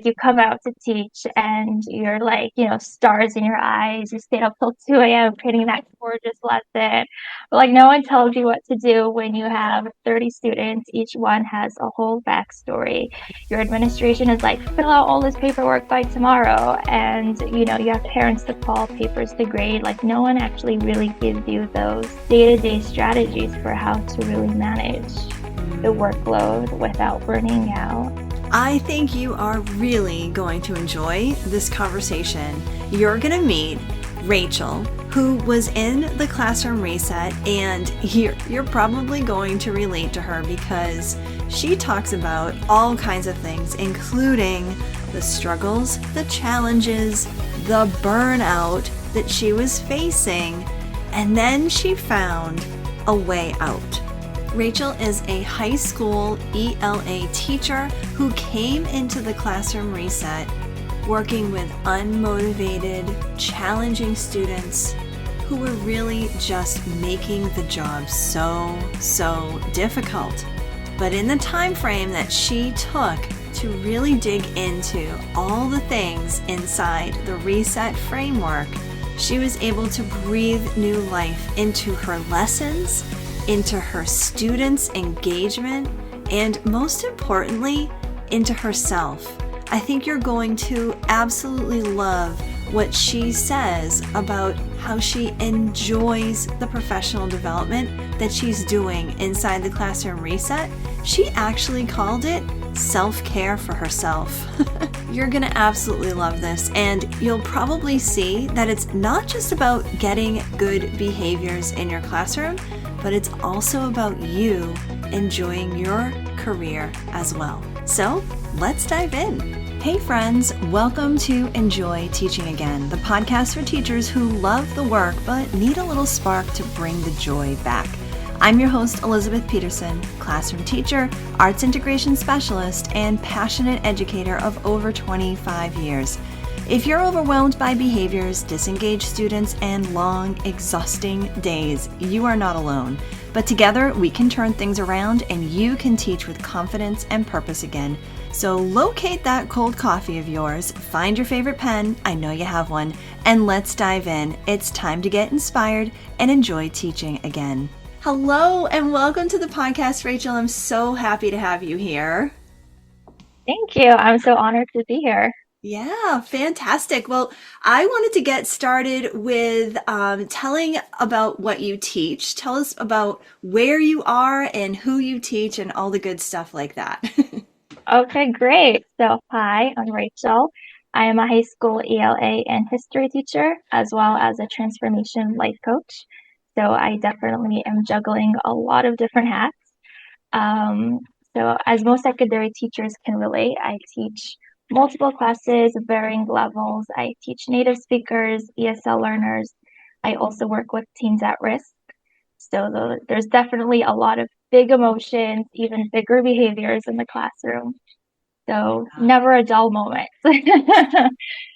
you come out to teach and you're like, stars in your eyes. You stayed up till 2 a.m. creating that gorgeous lesson. But like no one tells you what to do when you have 30 students. Each one has a whole backstory. Your administration is like, fill out all this paperwork by tomorrow. And you have parents to call, papers to grade. Like no one actually really gives you those day-to-day strategies for how to really manage the workload without burning out. I think you are really going to enjoy this conversation. You're going to meet Rachel, who was in the classroom reset, and you're probably going to relate to her because she talks about all kinds of things, including the struggles, the challenges, the burnout that she was facing, and then she found a way out. Rachel is a high school ELA teacher who came into the classroom reset working with unmotivated, challenging students who were really just making the job so difficult. But in the time frame that she took to really dig into all the things inside the reset framework, she was able to breathe new life into her lessons, into her students' engagement, and most importantly, into herself. I think you're going to absolutely love what she says about how she enjoys the professional development that she's doing inside the classroom reset. She actually called it self-care for herself. You're gonna absolutely love this, and you'll probably see that it's not just about getting good behaviors in your classroom, but it's also about you enjoying your career as well. So let's dive in. Hey friends, welcome to Enjoy Teaching Again, the podcast for teachers who love the work but need a little spark to bring the joy back. I'm your host, Elizabeth Peterson, classroom teacher, arts integration specialist, and passionate educator of over 25 years. If you're overwhelmed by behaviors, disengaged students, and long, exhausting days, you are not alone. But together, we can turn things around and you can teach with confidence and purpose again. So locate that cold coffee of yours, find your favorite pen, I know you have one, and let's dive in. It's time to get inspired and enjoy teaching again. Hello and welcome to the podcast, Rachel. I'm so happy to have you here. Thank you. I'm so honored to be here. Yeah, fantastic. Well, I wanted to get started with telling about what you teach. Tell us about where you are and who you teach and all the good stuff like that. Okay, great. So, hi, I'm Rachel. I am a high school ELA and history teacher, as well as a transformation life coach. So, I definitely am juggling a lot of different hats. Um, so, as most secondary teachers can relate, I teach multiple classes of varying levels. I teach native speakers, ESL learners. I also work with teens at risk. So there's definitely a lot of big emotions, even bigger behaviors in the classroom. So never a dull moment.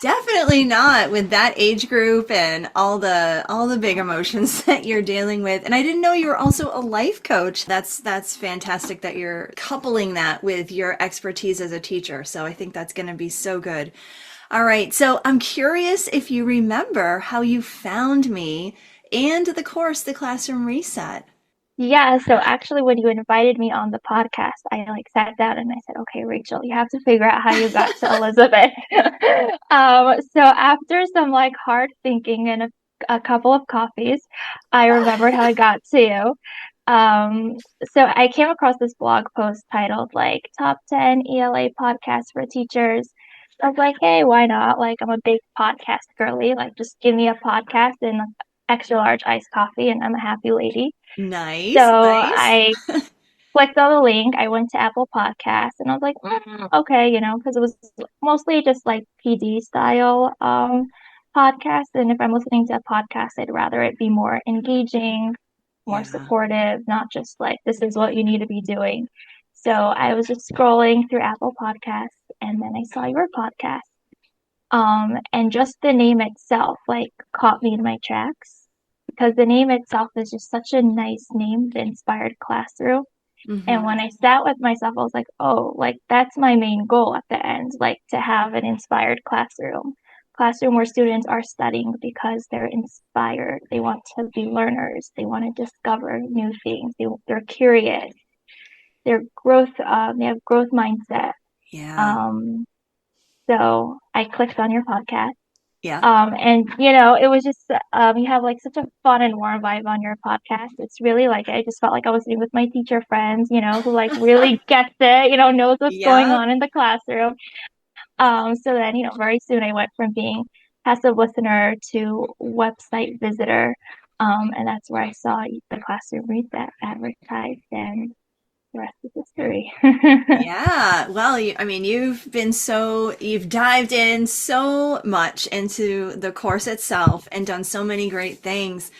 Definitely not with that age group and all the big emotions that you're dealing with. And I didn't know you were also a life coach. That's fantastic that you're coupling that with your expertise as a teacher. So I think that's going to be so good. All right. So I'm curious if you remember how you found me and the course, The Classroom Reset. Yeah, so actually when you invited me on the podcast, I like sat down and I said, okay, Rachel, you have to figure out how you got to Elizabeth. So after some like hard thinking and a couple of coffees, I remembered how I got to you. Um, so I came across this blog post titled like Top 10 ELA Podcasts for Teachers. I was like, hey, why not? Like I'm a big podcast girly. Like just give me a podcast and extra large iced coffee and I'm a happy lady. So Nice, nice. I clicked on the link. I went to Apple Podcasts and I was like, okay, because it was mostly just like PD style podcast. And if I'm listening to a podcast, I'd rather it be more engaging, more Yeah. supportive, not just like this is what you need to be doing. So I was just scrolling through Apple Podcasts and then I saw your podcast. And just the name itself like caught me in my tracks because the name itself is just such a nice name, the Inspired Classroom. And Mm-hmm. when I sat with myself, I was like, oh, like that's my main goal at the end, like to have an inspired classroom where students are studying because they're inspired. They want to be learners. They want to discover new things. They're curious. They have growth mindset. Yeah. Um, so I clicked on your podcast. Yeah. And it was just you have like such a fun and warm vibe on your podcast. It's really like I just felt like I was sitting with my teacher friends, who like really gets it, knows what's going Yeah. on in the classroom. So then, very soon I went from being passive listener to website visitor. And that's where I saw the classroom reset advertised, and the rest is history. Yeah. Well, I mean, you've dived in so much into the course itself and done so many great things.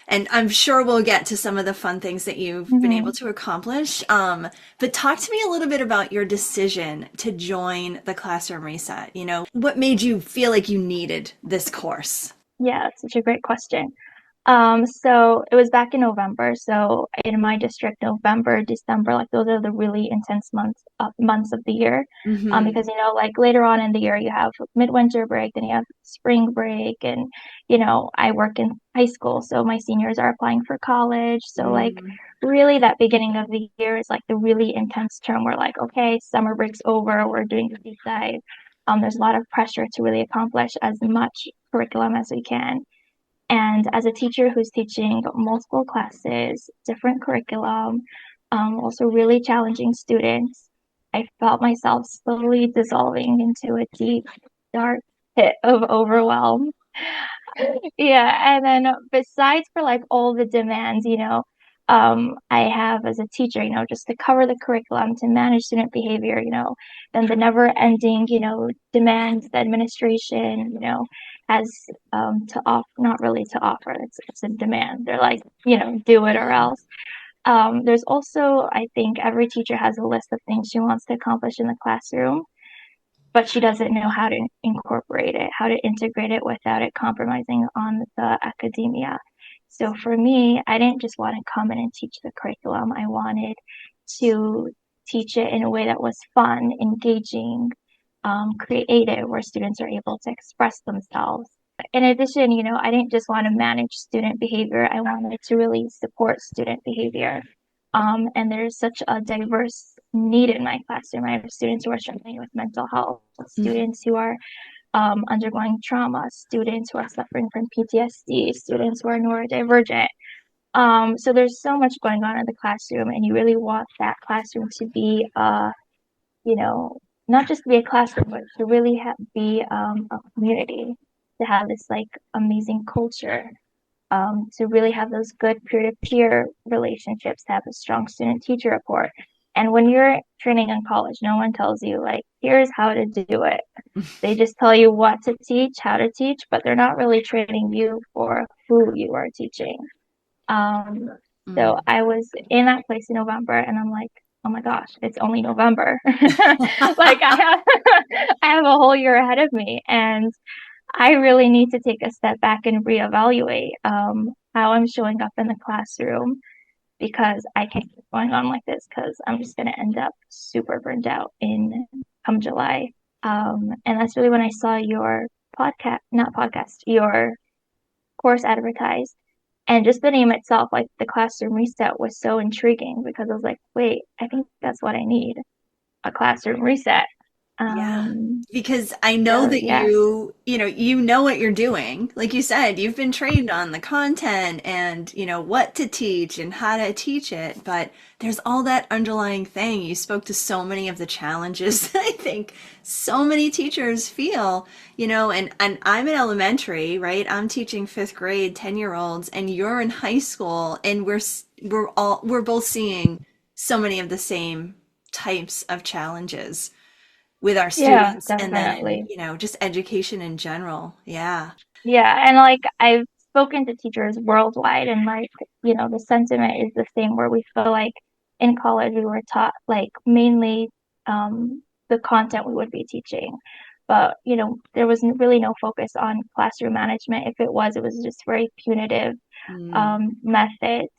And I'm sure we'll get to some of the fun things that you've been able Mhm. to accomplish. But talk to me a little bit about your decision to join the Classroom Reset. What made you feel like you needed this course? Yeah, that's such a great question. So it was back in November. So in my district, November, December, like those are the really intense months of the year. Mm-hmm. Because like later on in the year you have midwinter break, then you have spring break, and I work in high school, so my seniors are applying for college. So like Mm. really that beginning of the year is like the really intense term where like, okay, summer break's over, we're doing the deep dive. There's a lot of pressure to really accomplish as much curriculum as we can. And as a teacher who's teaching multiple classes, different curriculum, also really challenging students, I felt myself slowly dissolving into a deep, dark pit of overwhelm. Yeah, and then besides for like all the demands, I have as a teacher, just to cover the curriculum, to manage student behavior, then the never ending, demands the administration, has to off not really to offer. It's a demand. They're like, do it or Yeah. else. There's also, I think every teacher has a list of things she wants to accomplish in the classroom, but she doesn't know how to incorporate it, how to integrate it without it compromising on the academia. So for me, I didn't just want to come in and teach the curriculum. I wanted to teach it in a way that was fun, engaging, creative, where students are able to express themselves. In addition, I didn't just want to manage student behavior. I wanted to really support student behavior. And there's such a diverse need in my classroom. I have students who are struggling with mental health, Mhm. students who are undergoing trauma, students who are suffering from PTSD, students who are neurodivergent. So there's so much going on in the classroom, and you really want that classroom to be, you know, not just to be a classroom, but to really be a community, to have this like amazing culture, to really have those good peer-to-peer relationships, to have a strong student-teacher rapport. And when you're training in college, no one tells you like, here's how to do it. They just tell you what to teach, how to teach, but they're not really training you for who you are teaching. Um, so Mm. I was in that place in November, and I'm like, oh my gosh, it's only November. Like I have, I have a whole year ahead of me, and I really need to take a step back and reevaluate how I'm showing up in the classroom, because I can't keep going on like this, because I'm just going to end up super burned out in come July. And that's really when I saw your podcast, not podcast, your course advertised. And just the name itself, like the classroom reset, was so intriguing, because I was like, wait, I think that's what I need, a classroom reset. Yeah. Um, Because I know so that yes. you know what you're doing. Like you said, you've been trained on the content and, what to teach and how to teach it, but there's all that underlying thing. You spoke to so many of the challenges that I think so many teachers feel, and I'm in elementary, right? I'm teaching fifth grade, 10-year-olds, and you're in high school, and we're both seeing so many of the same types of challenges with our Yeah, students and then, definitely. just education in general. Yeah. Yeah, and like I've spoken to teachers worldwide, and like, the sentiment is the same, where we feel like in college we were taught like mainly the content we would be teaching. But, there was really no focus on classroom management. If it was just very punitive Mm. methods.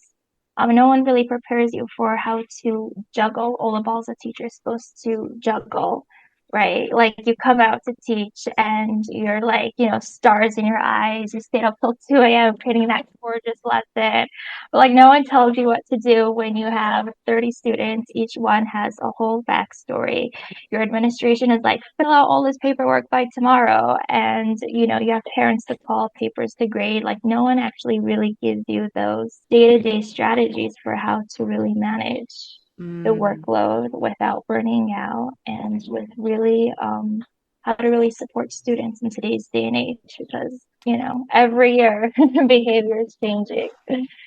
No one really prepares you for how to juggle all the balls a teacher is supposed to juggle, right? Like you come out to teach and you're like, stars in your eyes. You stayed up till 2 a.m. creating that gorgeous lesson. But like no one tells you what to do when you have 30 students. Each one has a whole backstory. Your administration is like, fill out all this paperwork by tomorrow. And, you have parents to call, papers to grade. Like, no one actually really gives you those day to day strategies for how to really manage the Mm. workload without burning out and with really, how to really support students in today's day and age because, every year behavior is changing.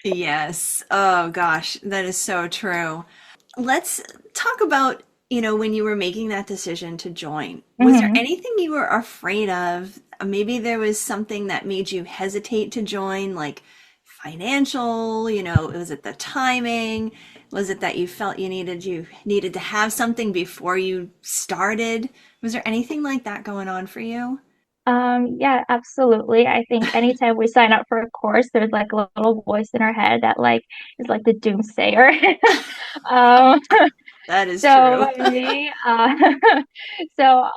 Yes. Oh gosh, that is so true. Let's talk about, when you were making that decision to join. Was there Hmm. anything you were afraid of? Maybe there was something that made you hesitate to join, like financial, was it the timing? Was it that you felt you needed to have something before you started? Was there anything like that going on for you? Yeah, absolutely. I think anytime we sign up for a course, there's like a little voice in our head that like is like the doomsayer. Um, That is so true. me, so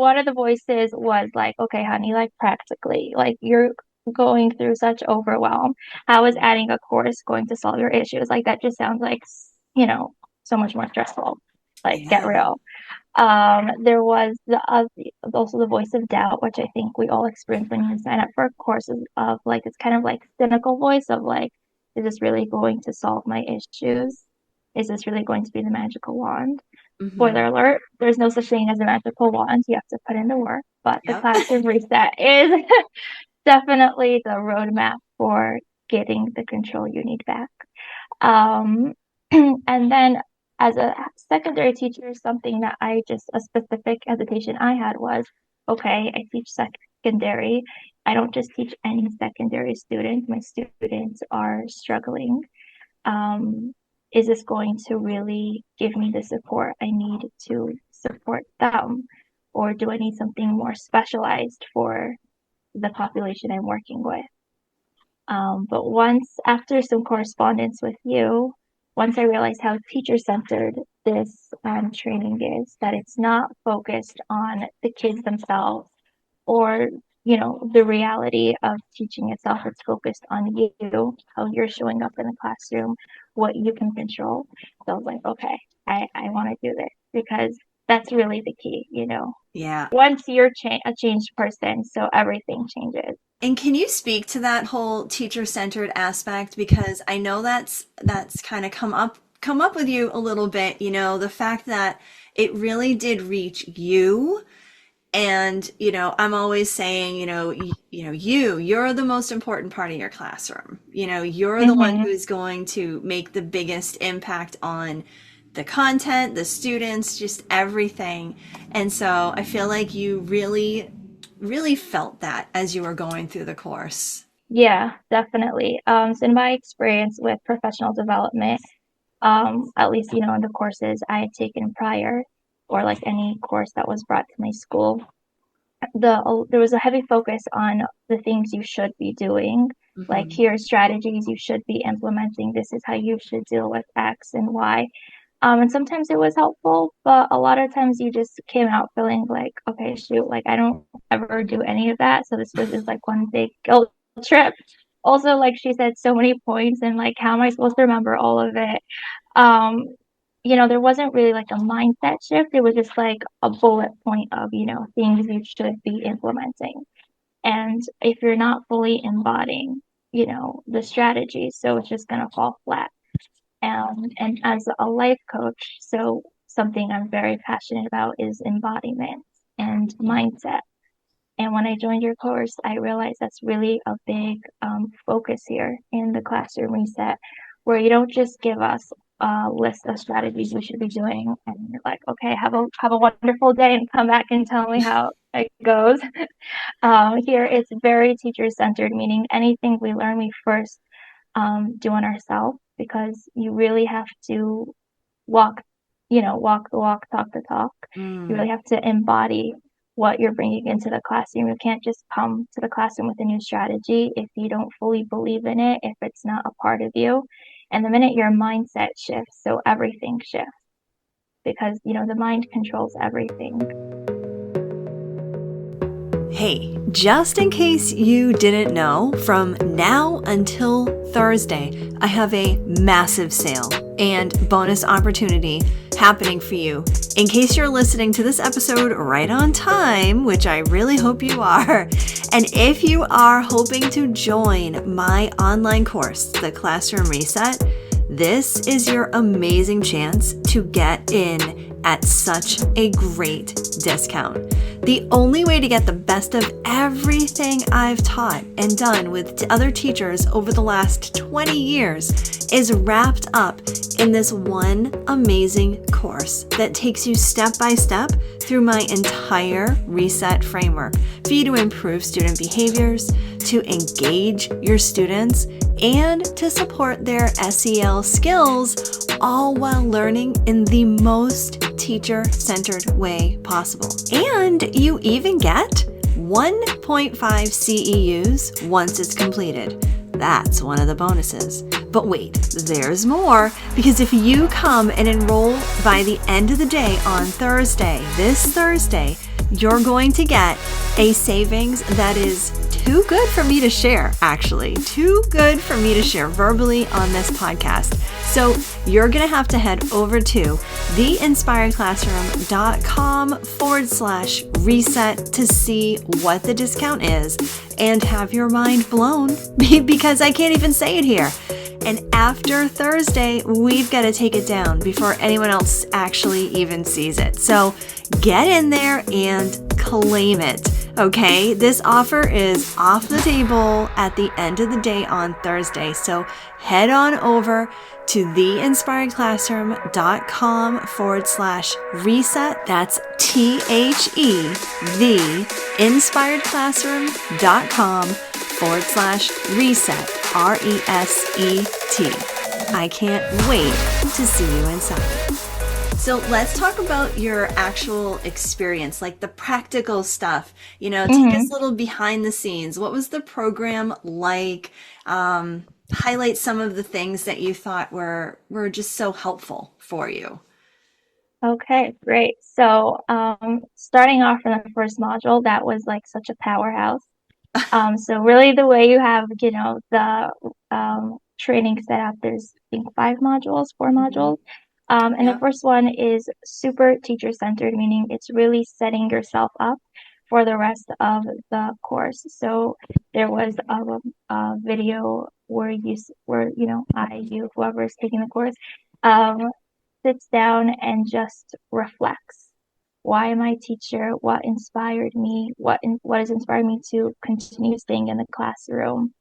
one of the voices was like, okay, honey, like practically, like you're going through such overwhelm. How is adding a course going to solve your issues? Like that just sounds like, so much more stressful. Like get Yeah. real. There was also the voice of doubt, which I think we all experience when you sign up for courses of like it's kind of like cynical voice of like, is this really going to solve my issues? Is this really going to be the magical wand? Hmm. Spoiler alert, there's no such thing as a magical wand. You have to put in the work, but the Yep. classroom reset is definitely the roadmap for getting the control you need back. Um, and then as a secondary teacher, something that a specific hesitation I had was, okay, I teach secondary. I don't just teach any secondary students. My students are struggling. Um, is this going to really give me the support I need to support them? Or do I need something more specialized for the population I'm working with? But after some correspondence with you, once I realized how teacher-centered this training is, that it's not focused on the kids themselves or, the reality of teaching itself. It's focused on you, how you're showing up in the classroom, what you can control. So I was like, okay, I want to do this because that's really the key. Yeah. Once you're a changed person, so everything changes. And can you speak to that whole teacher-centered aspect? Because I know that's kind of come up with you a little bit, the fact that it really did reach you. And, I'm always saying, you're the most important part of your classroom. You're the one Hmm. who's going to make the biggest impact on the content, the students, just everything. And so I feel like you really, really felt that as you were going through the course. Yeah, definitely. So in my experience with professional development, at least, in the courses I had taken prior, or like any course that was brought to my school, there was a heavy focus on the things you should be doing. Like Hmm. here are strategies you should be implementing. This is how you should deal with X and Y. And sometimes it was helpful, but a lot of times you just came out feeling like, okay, shoot, like I don't ever do any of that. So this was just like one big guilt trip. Also, like she said, so many points, and like, how am I supposed to remember all of it? Um, there wasn't really like a mindset shift. It was just like a bullet point of, things you should be implementing. And if you're not fully embodying, the strategy, so it's just going to fall flat. And as a life coach, so something I'm very passionate about is embodiment and mindset. And when I joined your course, I realized that's really a big focus here in the classroom reset, where you don't just give us a list of strategies we should be doing, and you're like, okay, have a wonderful day, and come back and tell me how it goes. Here, it's very teacher centered, meaning anything we learn, we first do on ourselves because you really have to walk, walk the walk, talk the talk. You Mm. really have to embody what you're bringing into the classroom. You can't just come to the classroom with a new strategy if you don't fully believe in it, if it's not a part of you. And the minute your mindset shifts, so everything shifts because, the mind controls everything. Hey, just in case you didn't know, from now until Thursday, I have a massive sale and bonus opportunity happening for you. In case you're listening to this episode right on time, which I really hope you are, and if you are hoping to join my online course, The Classroom Reset, this is your amazing chance to get in at such a great discount. The only way to get the best of everything I've taught and done with other teachers over the last 20 years is wrapped up in this one amazing course that takes you step by step through my entire reset framework for you to improve student behaviors, to engage your students, and to support their SEL skills, all while learning in the most teacher-centered way possible. And you even get 1.5 CEUs once it's completed. That's one of the bonuses. But wait, there's more, because if you come and enroll by the end of the day on Thursday, this Thursday, you're going to get a savings that is too good for me to share, actually. Too good for me to share verbally on this podcast. So you're going to have to head over to theinspiredclassroom.com/reset to see what the discount is and have your mind blown because I can't even say it here. And after Thursday, we've got to take it down before anyone else actually even sees it. So get in there and claim it. Okay, this offer is off the table at the end of the day on Thursday. So head on over to theinspiredclassroom.com/reset. That's THE, theinspiredclassroom.com/reset. RESET. I can't wait to see you inside. So let's talk about your actual experience, like the practical stuff. Take us a little behind the scenes. What was the program like? Highlight some of the things that you thought were just so helpful for you. Okay, great. So, starting off in the first module, that was like such a powerhouse. So really the way you have, the training set up, there's I think 4 modules. And the first one is super teacher-centered, meaning it's really setting yourself up for the rest of the course. So there was a video where whoever is taking the course, sits down and just reflects. Why am I a teacher? What inspired me? What has inspired me to continue staying in the classroom?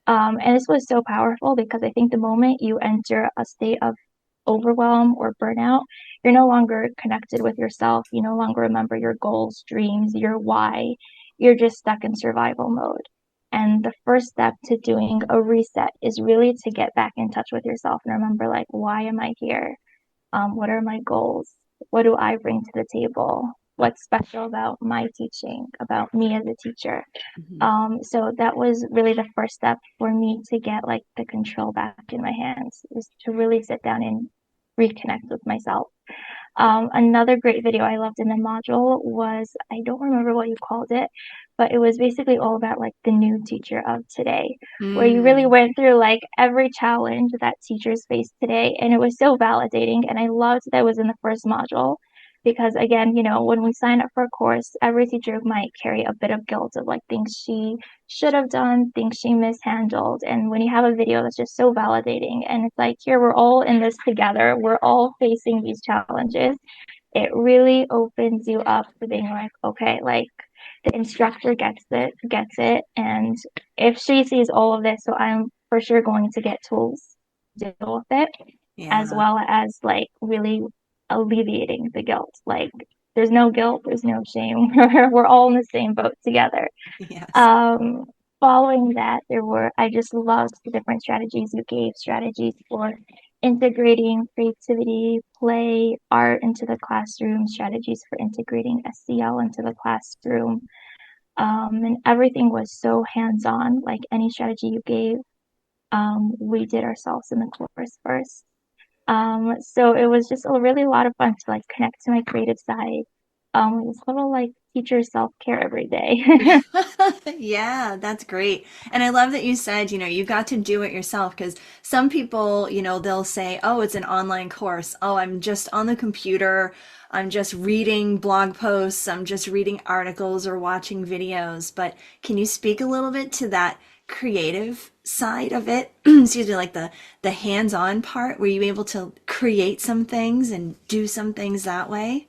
And this was so powerful because I think the moment you enter a state of overwhelm or burnout, you're no longer connected with yourself. You no longer remember your goals, dreams, your why. You're just stuck in survival mode. And the first step to doing a reset is really to get back in touch with yourself and remember, like, why am I here? What are my goals? What do I bring to the table? What's special about my teaching, about me as a teacher? So that was really the first step for me to get like the control back in my hands, is to really sit down and reconnect with myself. Another great video I loved in the module was, I don't remember what you called it, but it was basically all about like the new teacher of today, where you really went through like every challenge that teachers face today. And it was so validating. And I loved that it was in the first module because, again, when we sign up for a course, every teacher might carry a bit of guilt of like things she should have done, things she mishandled. And when you have a video that's just so validating and it's like, here, we're all in this together, we're all facing these challenges, it really opens you up to being like, okay, like the instructor gets it. And if she sees all of this, so I'm for sure going to get tools to deal with it, as well as like really alleviating the guilt. Like, there's no guilt, there's no shame. We're all in the same boat together. Yes. Following that, I just loved the different strategies you gave, strategies for integrating creativity, play, art into the classroom, strategies for integrating SEL into the classroom. And everything was so hands-on, like any strategy you gave we did ourselves in the course first. So it was just a really lot of fun to like connect to my creative side. It was a little like teacher self-care every day. Yeah, that's great. And I love that you said, you got to do it yourself because some people, they'll say, oh, it's an online course. Oh, I'm just on the computer. I'm just reading blog posts. I'm just reading articles or watching videos. But can you speak a little bit to that creative side of it? Excuse me, like the hands-on part. Were you able to create some things and do some things that way?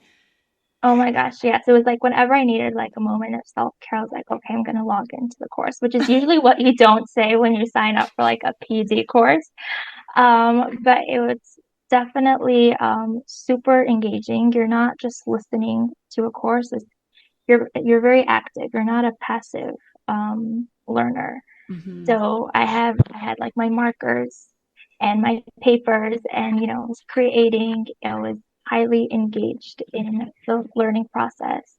Oh my gosh, yes. It was like whenever I needed like a moment of self-care, I was like, okay, I'm gonna log into the course, which is usually what you don't say when you sign up for like a PD course. But it was definitely super engaging. You're not just listening to a course, you're very active. You're not a passive learner. Hmm. So I had like my markers and my papers and I was creating, I was highly engaged in the learning process.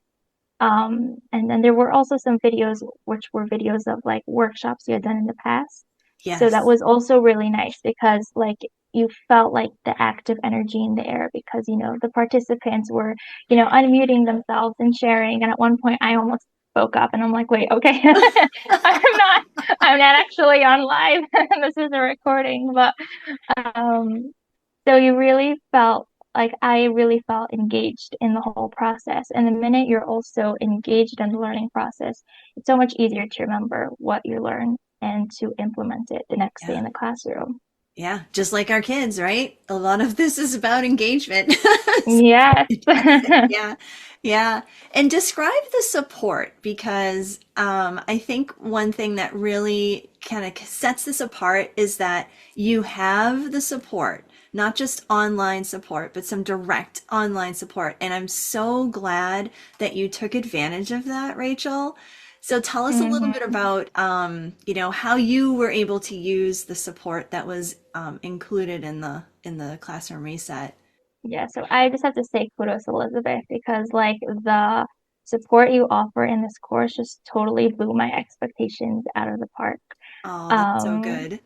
And then there were also some videos which were videos of like workshops you had done in the past. So that Yes. was also really nice because like you felt like the active energy in the air because the participants were unmuting themselves and sharing. And at one point I almost spoke up and I'm like, wait, okay, I'm not I'm not actually on live. This is a recording, but um so you really felt like I really felt engaged in the whole process. And the minute you're also engaged in the learning process, it's so much easier to remember what you learn and to implement it the next day Yeah. in the classroom. Yeah, just like our kids, right? A lot of this is about engagement. Yes. Yeah, yeah. And describe the support because I think one thing that really kind of sets this apart is that you have the support, not just online support, but some direct online support. And I'm so glad that you took advantage of that, Rachel. So tell us a little bit Hmm. about, how you were able to use the support that was included in the classroom reset. Yeah, so I just have to say kudos, Elizabeth, because like the support you offer in this course just totally blew my expectations out of the park. Oh, that's so Um, good.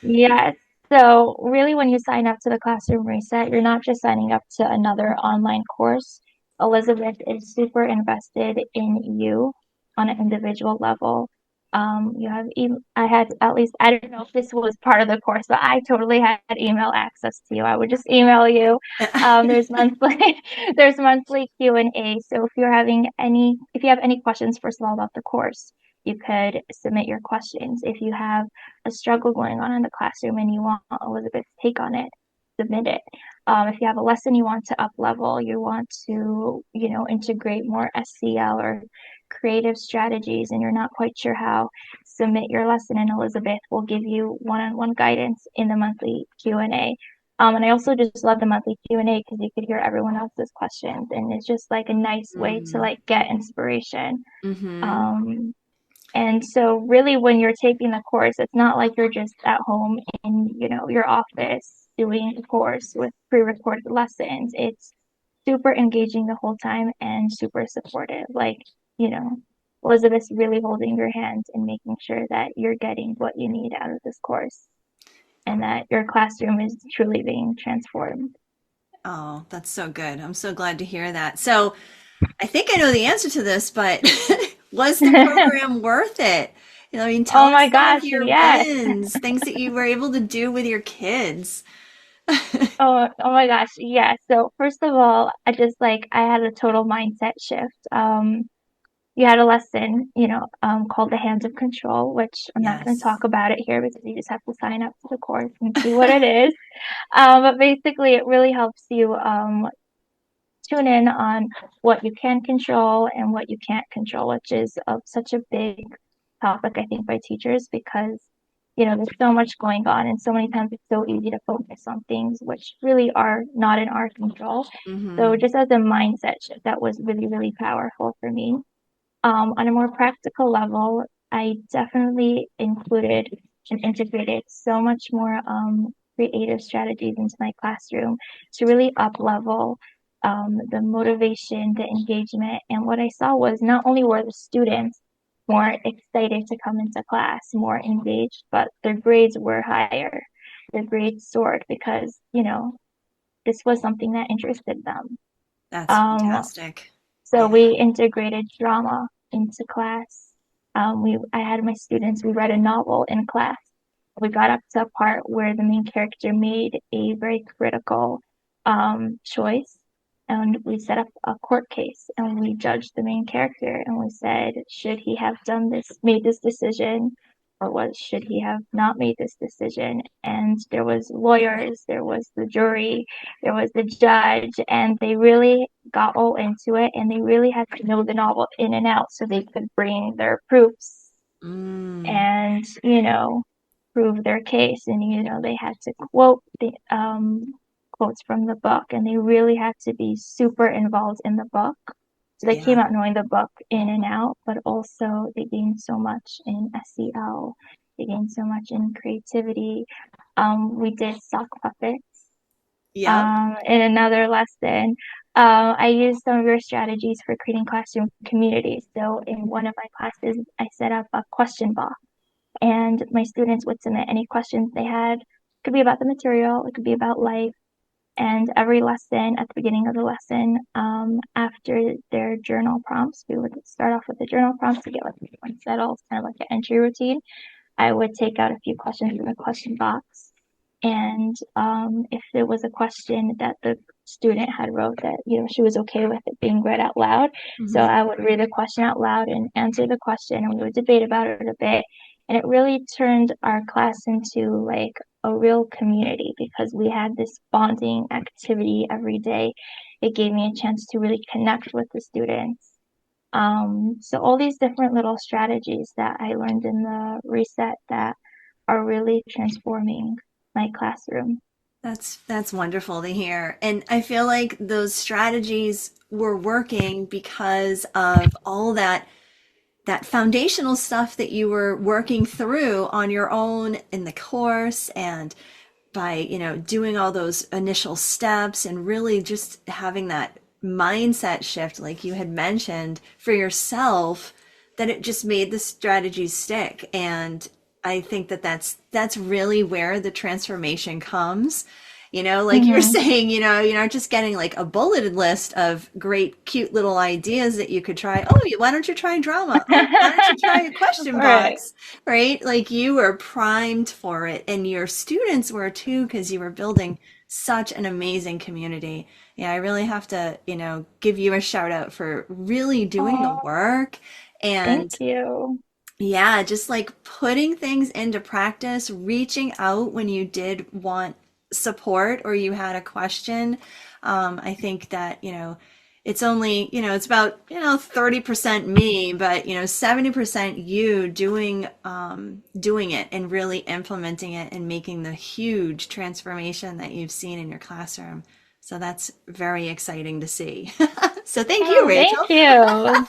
Yes. So really, when you sign up to the Classroom Reset, you're not just signing up to another online course. Elizabeth is super invested in you on an individual level. I had at least, I don't know if this was part of the course, but I totally had email access to you. I would just email you. There's monthly, there's monthly Q&A. So if you have any questions, first of all, about the course, you could submit your questions. If you have a struggle going on in the classroom and you want Elizabeth's take on it, submit it. If you have a lesson you want to up level, you want to, integrate more SCL or creative strategies and you're not quite sure how, submit your lesson and Elizabeth will give you one-on-one guidance in the monthly Q&A. And I also just love the monthly Q&A because you could hear everyone else's questions and it's just like a nice way to Mm. like get inspiration. Hmm. Um, and so really when you're taking the course, it's not like you're just at home in, your office doing a course with pre-recorded lessons. It's super engaging the whole time and super supportive. Like, you know, Elizabeth's really holding your hand and making sure that you're getting what you need out of this course and that your classroom is truly being transformed. Oh, that's so good. I'm so glad to hear that. So I think I know the answer to this, but was the program worth it? I mean, tell Oh us my some of gosh, your yes. wins, things that you were able to do with your kids. Oh my gosh, yes. So first of all, I had a total mindset shift. You had a lesson, called the Hands of Control, which I'm not going to Yes. talk about it here because you just have to sign up for the course and see what it is. But basically, it really helps you tune in on what you can control and what you can't control, which is such a big topic, I think, by teachers because, there's so much going on, and so many times it's so easy to focus on things which really are not in our control. So, Hmm. just as a mindset shift, that was really, really powerful for me. On a more practical level, I definitely included and integrated so much more creative strategies into my classroom to really up level the motivation, the engagement. And what I saw was not only were the students more excited to come into class, more engaged, but their grades were higher. Their grades soared because, this was something that interested them. That's Um, fantastic. so Yeah. we integrated drama into class. I had my students, we read a novel in class. We got up to a part where the main character made a very critical choice, and we set up a court case and we judged the main character and we said, should he have done this, made this decision, or what should he have not made this decision? And there was lawyers, there was the jury, there was the judge, and they really got all into it and they really had to know the novel in and out so they could bring their proofs Mm, and, prove their case. And, they had to quote the quotes from the book and they really had to be super involved in the book. So they came yeah. out knowing the book in and out, but also they gained so much in SEL. They gained so much in creativity. We did sock puppets Yep. in another lesson. I used some of your strategies for creating classroom communities. So in one of my classes, I set up a question box and my students would submit any questions they had. It could be about the material, it could be about life. And every lesson, at the beginning of the lesson, after their journal prompts, we would start off with the journal prompts to get like everyone settled, kind of like an entry routine. I would take out a few questions from the question box. And if there was a question that the student had wrote that, she was okay with it being read out loud. So Hmm. I would read the question out loud and answer the question and we would debate about it a bit. And it really turned our class into like a real community because we had this bonding activity every day. It gave me a chance to really connect with the students. So all these different little strategies that I learned in the reset that are really transforming my classroom. That's wonderful to hear. And I feel like those strategies were working because of all that foundational stuff that you were working through on your own in the course and by, doing all those initial steps and really just having that mindset shift like you had mentioned for yourself, that it just made the strategies stick. And I think that that's really where the transformation comes. Like you're Mm-hmm. saying, you're not just getting like a bulleted list of great, cute little ideas that you could try. Oh, why don't you try drama? Oh, why don't you try a question Right. box? Right? Like you were primed for it, and your students were too, because you were building such an amazing community. Yeah, I really have to, give you a shout out for really doing the Oh, work thank and you. yeah, just like putting things into practice, reaching out when you did want support or you had a question. I think that, it's only, it's about, 30% me, but, 70% you doing it and really implementing it and making the huge transformation that you've seen in your classroom. So that's very exciting to see. So thank you, Oh, thank Rachel. you.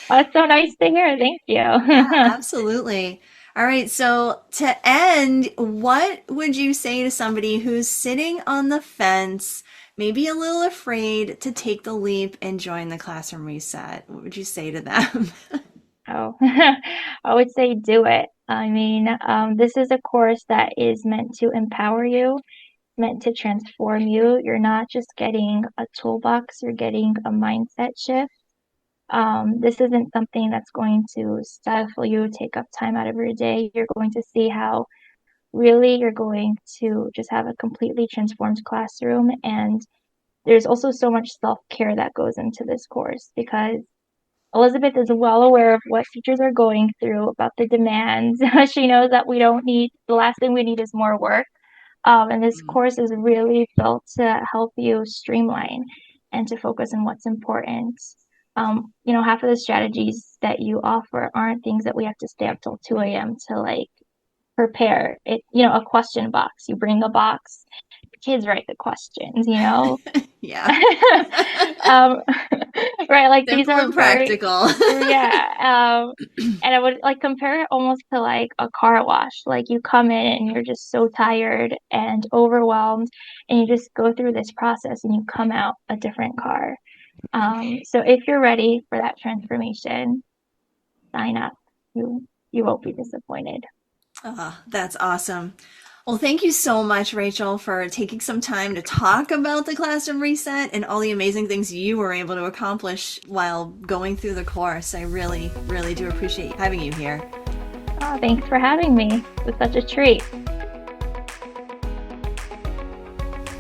That's so nice to hear. Thank Yeah, you. absolutely. All right, so to end, what would you say to somebody who's sitting on the fence, maybe a little afraid to take the leap and join the classroom reset? What would you say to them? Oh, I would say do it. I mean, this is a course that is meant to empower you, meant to transform you. You're not just getting a toolbox, you're getting a mindset shift. This isn't something that's going to stifle you, take up time out of your day. You're going to see how really you're going to just have a completely transformed classroom. And there's also so much self-care that goes into this course because Elizabeth is well aware of what teachers are going through about the demands. She knows that the last thing we need is more work. And this Mm, course is really built to help you streamline and to focus on what's important. Half of the strategies that you offer aren't things that we have to stay up till 2 a.m. to like prepare. A question box. You bring a box, the kids write the questions. yeah, um, right, like these simple are and very, practical. yeah. And I would like compare it almost to like a car wash. Like you come in and you're just so tired and overwhelmed, and you just go through this process and you come out a different car. So if you're ready for that transformation, sign up. you won't be disappointed. That's awesome. Well, thank you so much, Rachel, for taking some time to talk about the Classroom Reset and all the amazing things you were able to accomplish while going through the course. I really, really do appreciate having you here. Oh, thanks for having me. It was such a treat.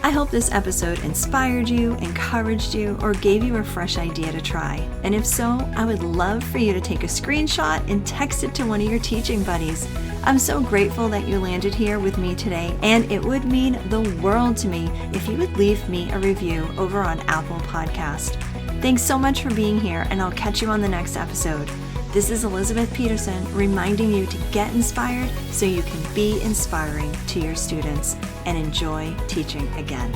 I hope this episode inspired you, encouraged you, or gave you a fresh idea to try. And if so, I would love for you to take a screenshot and text it to one of your teaching buddies. I'm so grateful that you landed here with me today, and it would mean the world to me if you would leave me a review over on Apple Podcast. Thanks so much for being here, and I'll catch you on the next episode. This is Elizabeth Peterson reminding you to get inspired so you can be inspiring to your students and enjoy teaching again.